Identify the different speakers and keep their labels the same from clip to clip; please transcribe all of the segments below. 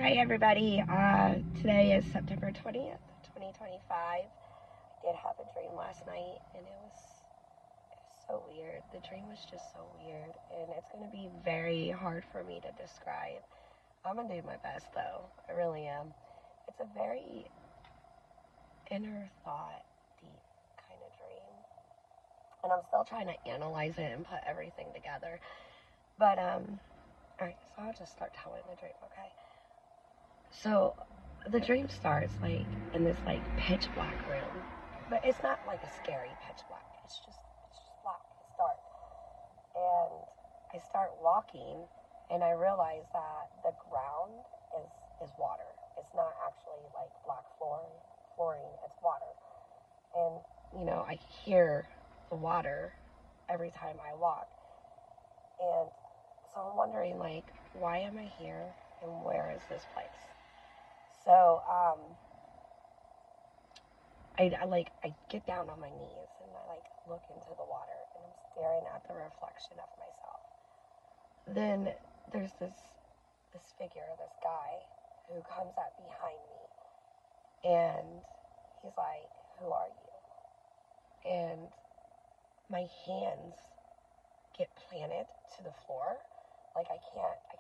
Speaker 1: Hi everybody, today is September 20th, 2025. I did have a dream last night and it was so weird. The dream was just so weird and it's going to be very hard for me to describe. I'm going to do my best though, I really am. It's a very inner thought, deep kind of dream. And I'm still trying to analyze it and put everything together. But, alright, so I'll just start telling the dream, okay? So the dream starts like in this like pitch black room, but it's not like a scary pitch black. It's just black. It's dark, and I start walking, and I realize that the ground is water. It's not actually like black flooring. It's water, and I hear the water every time I walk, and so I'm wondering like why am I here and where is this place? So, I get down on my knees and I look into the water and I'm staring at the reflection of myself. Then there's this figure, this guy who comes up behind me and he's like, "Who are you?" And my hands get planted to the floor. Like I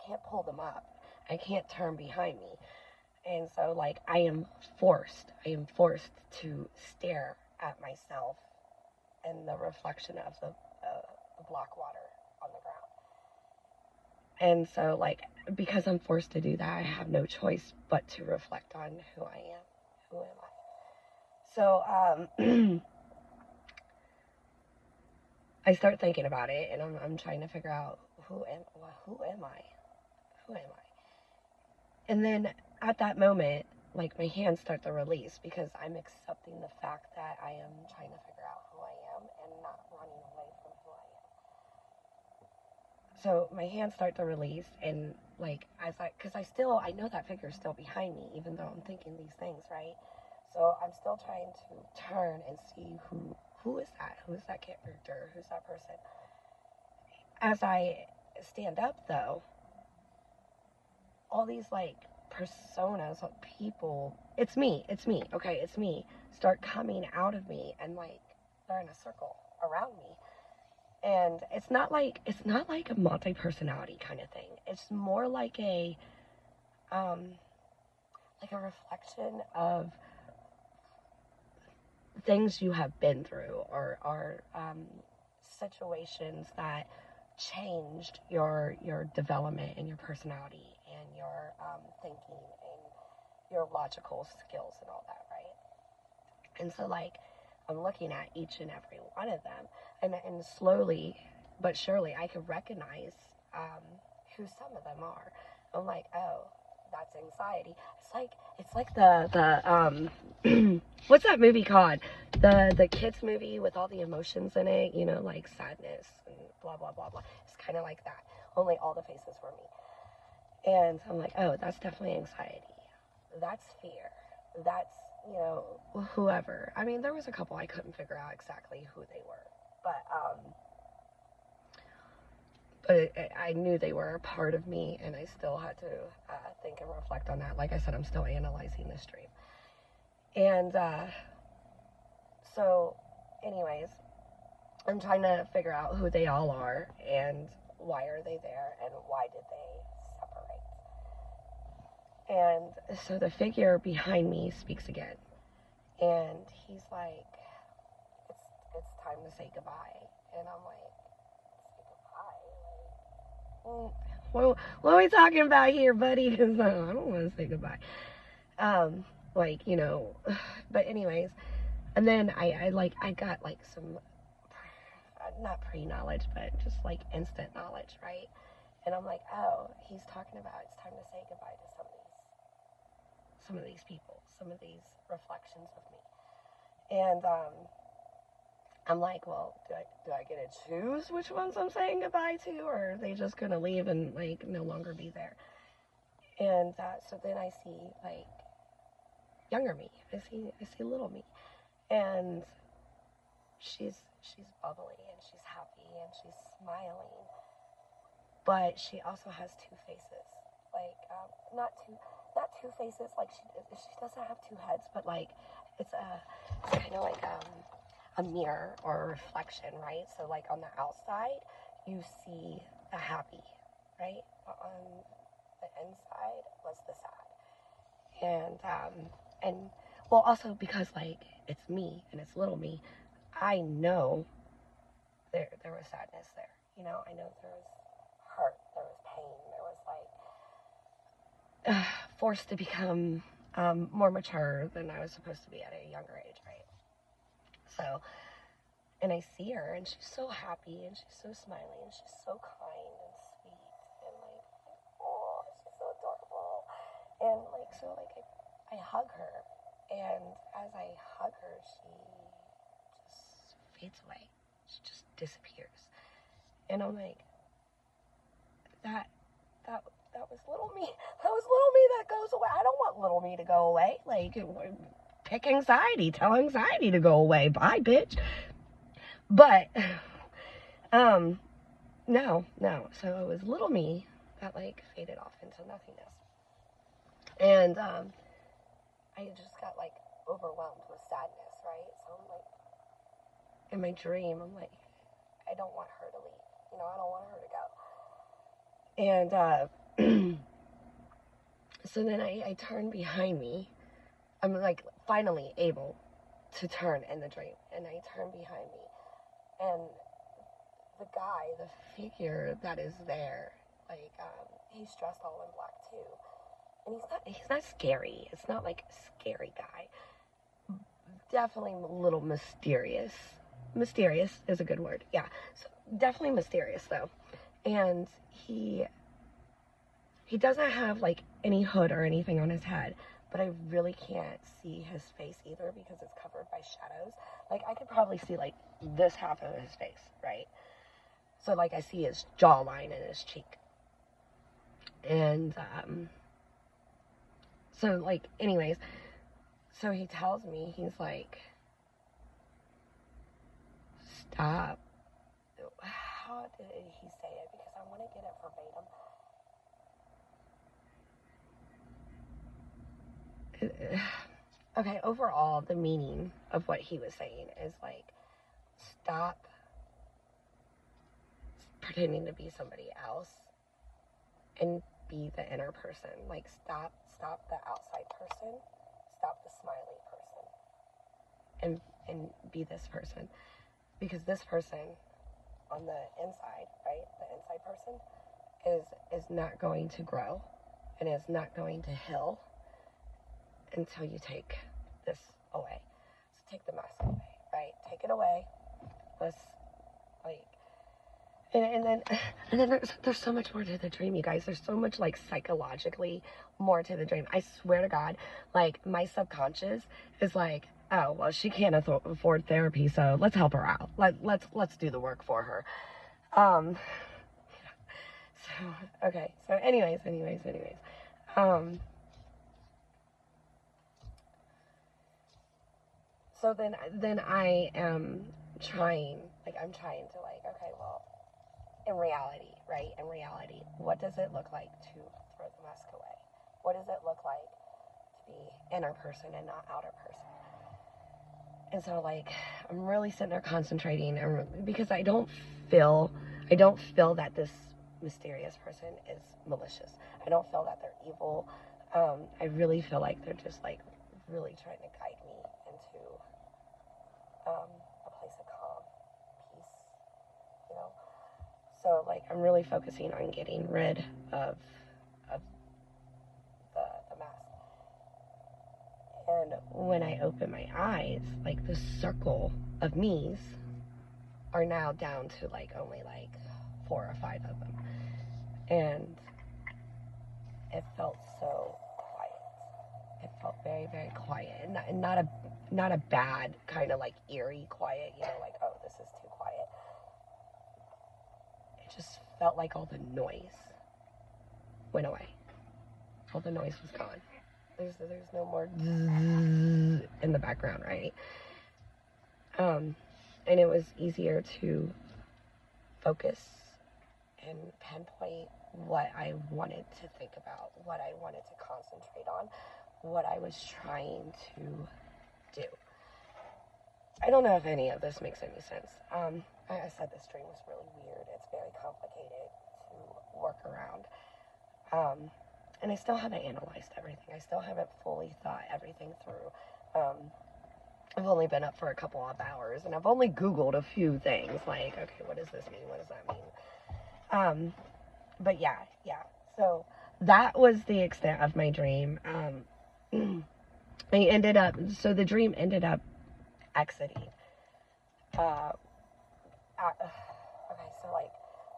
Speaker 1: can't pull them up. I can't turn behind me. And so, I am forced to stare at myself and the reflection of the black water on the ground. And so, because I'm forced to do that, I have no choice but to reflect on who I am. Who am I? So, I start thinking about it, and I'm trying to figure out who am I? Who am I? And then at that moment, my hands start to release because I'm accepting the fact that I am trying to figure out who I am and not running away from who I am. So my hands start to release, and because I know that figure's still behind me, even though I'm thinking these things, right? So I'm still trying to turn and see who is that? Who is that character? Who's that person? As I stand up, though, all these personas of people, it's me, okay, it's me, start coming out of me, and they're in a circle around me. And it's not like a multi-personality kind of thing. It's more like a reflection of things you have been through, or situations that changed your development and your personality and your thinking and your logical skills and all that, right? And so I'm looking at each and every one of them, and slowly but surely I could recognize who some of them are. I'm like, oh, that's anxiety. It's like the what's that movie called? The kids movie with all the emotions in it, like sadness and blah blah blah blah. It's kind of like that. Only all the faces were me. And I'm like, oh, that's definitely anxiety. That's fear. That's, whoever. I mean, there was a couple I couldn't figure out exactly who they were, but I knew they were a part of me, and I still had to think and reflect on that. Like I said, I'm still analyzing this dream. And so, anyways, I'm trying to figure out who they all are, and why are they there, and why did they separate. And so the figure behind me speaks again, and he's like, it's time to say goodbye. And I'm like, what are we talking about here, buddy? Because I don't want to say goodbye. But anyways, and then I got some, not pre-knowledge, but just instant knowledge, right? And I'm like, oh, he's talking about it's time to say goodbye to some of these people, some of these reflections of me. And I'm like, well, do I get to choose which ones I'm saying goodbye to, or are they just gonna leave and no longer be there? And so then I see younger me. I see little me, and she's bubbly and she's happy and she's smiling, but she also has two faces. Not two faces. Like she doesn't have two heads, but like it's kind of like a mirror or a reflection, right? So like on the outside, you see the happy, right? But on the inside was the sad. And well, also because like it's me and it's little me, I know there was sadness there. You know, I know there was hurt, there was pain, there was like forced to become more mature than I was supposed to be at a younger age, right? So, and I see her, and she's so happy, and she's so smiling, and she's so kind and sweet, and like, oh, she's so adorable, and like, so like I hug her, and as I hug her, she just fades away. She just disappears, and I'm like, that was little me. That was little me that goes away. I don't want little me to go away. Like, pick anxiety. Tell anxiety to go away. Bye, bitch. But, no. So it was little me that, like, faded off into nothingness. And, I just got, like, overwhelmed with sadness, right? So I'm like, in my dream, I'm like, I don't want her to leave. You know, I don't want her to go. And, so then I turn behind me. I'm like finally able to turn in the dream, and I turn behind me, and the guy, the figure that is there, like he's dressed all in black too, and he's not scary. It's not like a scary guy. Definitely a little mysterious. Mysterious is a good word. Yeah, so definitely mysterious though, and he doesn't have like any hood or anything on his head, but I really can't see his face either because it's covered by shadows. Like I could probably see like this half of his face, right? So like I see his jawline and his cheek. And so like anyways, so he tells me, he's like, stop. How did he say it? Because I want to get it verbatim. Okay, overall, the meaning of what he was saying is like, stop pretending to be somebody else and be the inner person. Like, stop the outside person, stop the smiley person, and be this person. Because this person on the inside, right, the inside person is not going to grow and is not going to heal until you take this away. So take the mask away, right? Take it away. Let's like, and then there's so much more to the dream, you guys. There's so much like psychologically more to the dream. I swear to God, like my subconscious is like, oh well, she can't afford therapy, so let's help her out. Let's do the work for her. So okay. So anyways. So then I am trying, I'm trying to like, okay, well, in reality, right? In reality, what does it look like to throw the mask away? What does it look like to be inner person and not outer person? And so like, I'm really sitting there concentrating, because I don't feel that this mysterious person is malicious. I don't feel that they're evil. I really feel like they're just like really trying to guide me into a place of calm, peace, you know? So, like, I'm really focusing on getting rid of the mask. And when I open my eyes, like, the circle of me's are now down to, like, only, like, 4 or 5 of them. And it felt so quiet. It felt very, very quiet, and not a bad kind of like eerie quiet, you know, like, oh, this is too quiet. It just felt like all the noise went away. All the noise was gone. There's no more in the background, right? And it was easier to focus and pinpoint what I wanted to think about, what I wanted to concentrate on, what I was trying to do. I don't know if any of this makes any sense. I said this dream was really weird. It's very complicated to work around. And I still haven't analyzed everything. I still haven't fully thought everything through. I've only been up for a couple of hours, and I've only Googled a few things, like, okay, what does this mean? What does that mean? But yeah. So that was the extent of my dream. So the dream ended up exiting. Okay, so like,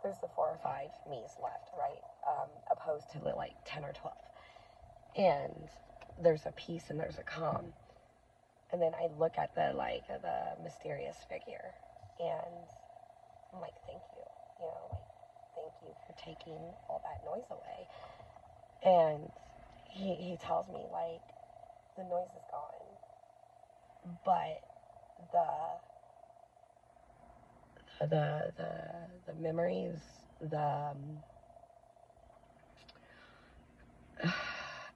Speaker 1: there's the 4 or 5 me's left, right? Opposed to the like 10 or 12. And there's a peace and there's a calm. And then I look at the mysterious figure, and I'm like, thank you, thank you for taking all that noise away. And he tells me, like, the noise is gone, but the memories, the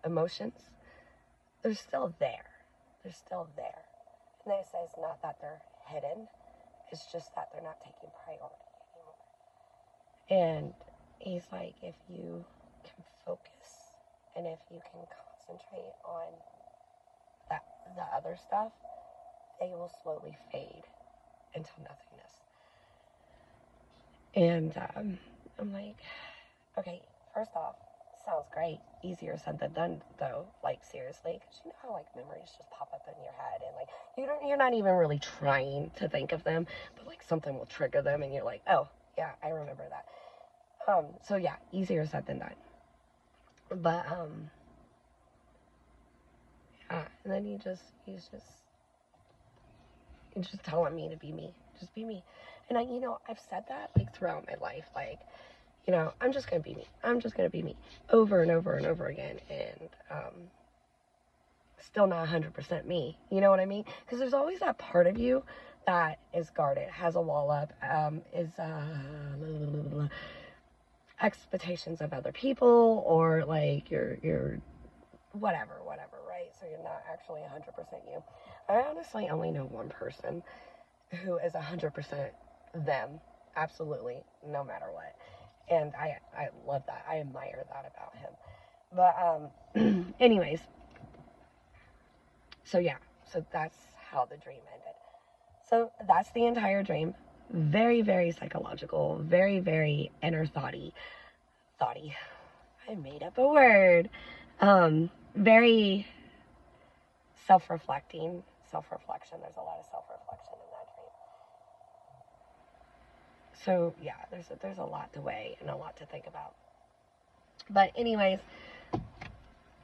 Speaker 1: emotions, they're still there. They're still there. And they say it's not that they're hidden, it's just that they're not taking priority anymore. And he's like, if you can focus and if you can concentrate on the other stuff, they will slowly fade into nothingness. And I'm like, okay, first off, sounds great. Easier said than done, though. Like, seriously, because you know how like memories just pop up in your head, and like you're not even really trying to think of them, but like something will trigger them, and you're like, oh yeah, I remember that. So yeah, easier said than done. But yeah, and then he's just telling me to be me, just be me. And I've said that like throughout my life, like, I'm just going to be me. I'm just going to be me over and over and over again. And still not 100% me. You know what I mean? Because there's always that part of you that is guarded, has a wall up, is expectations of other people, or like your whatever, right? So you're not actually 100% you. I honestly only know one person who is 100% them, absolutely, no matter what. And I love that. I admire that about him. But, anyways. So, yeah. So, that's how the dream ended. So, that's the entire dream. Very, very psychological. Very, very inner thoughty. I made up a word. Very self-reflection. There's a lot of self-reflection in that dream. So yeah, there's a lot to weigh and a lot to think about. But anyways,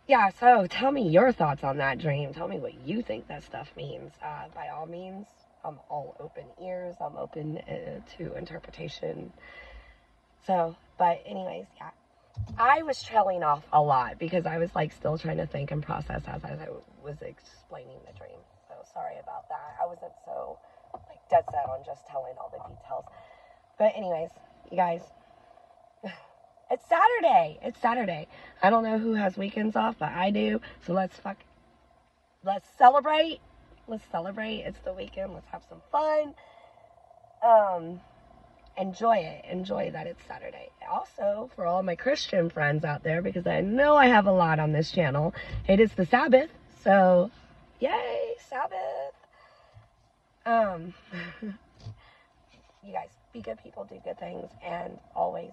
Speaker 1: yeah, so tell me your thoughts on that dream. Tell me what you think that stuff means. By all means, I'm all open ears. I'm open to interpretation. So, but anyways, yeah. I was trailing off a lot because I was like still trying to think and process as I was explaining the dream. So sorry about that. I wasn't so like dead set on just telling all the details. But anyways, you guys, it's Saturday. I don't know who has weekends off, but I do. So let's celebrate. It's the weekend. Let's have some fun. Enjoy it. Enjoy that it's Saturday. Also, for all my Christian friends out there, because I know I have a lot on this channel, it is the Sabbath. So, yay, Sabbath. You guys, be good people, do good things, and always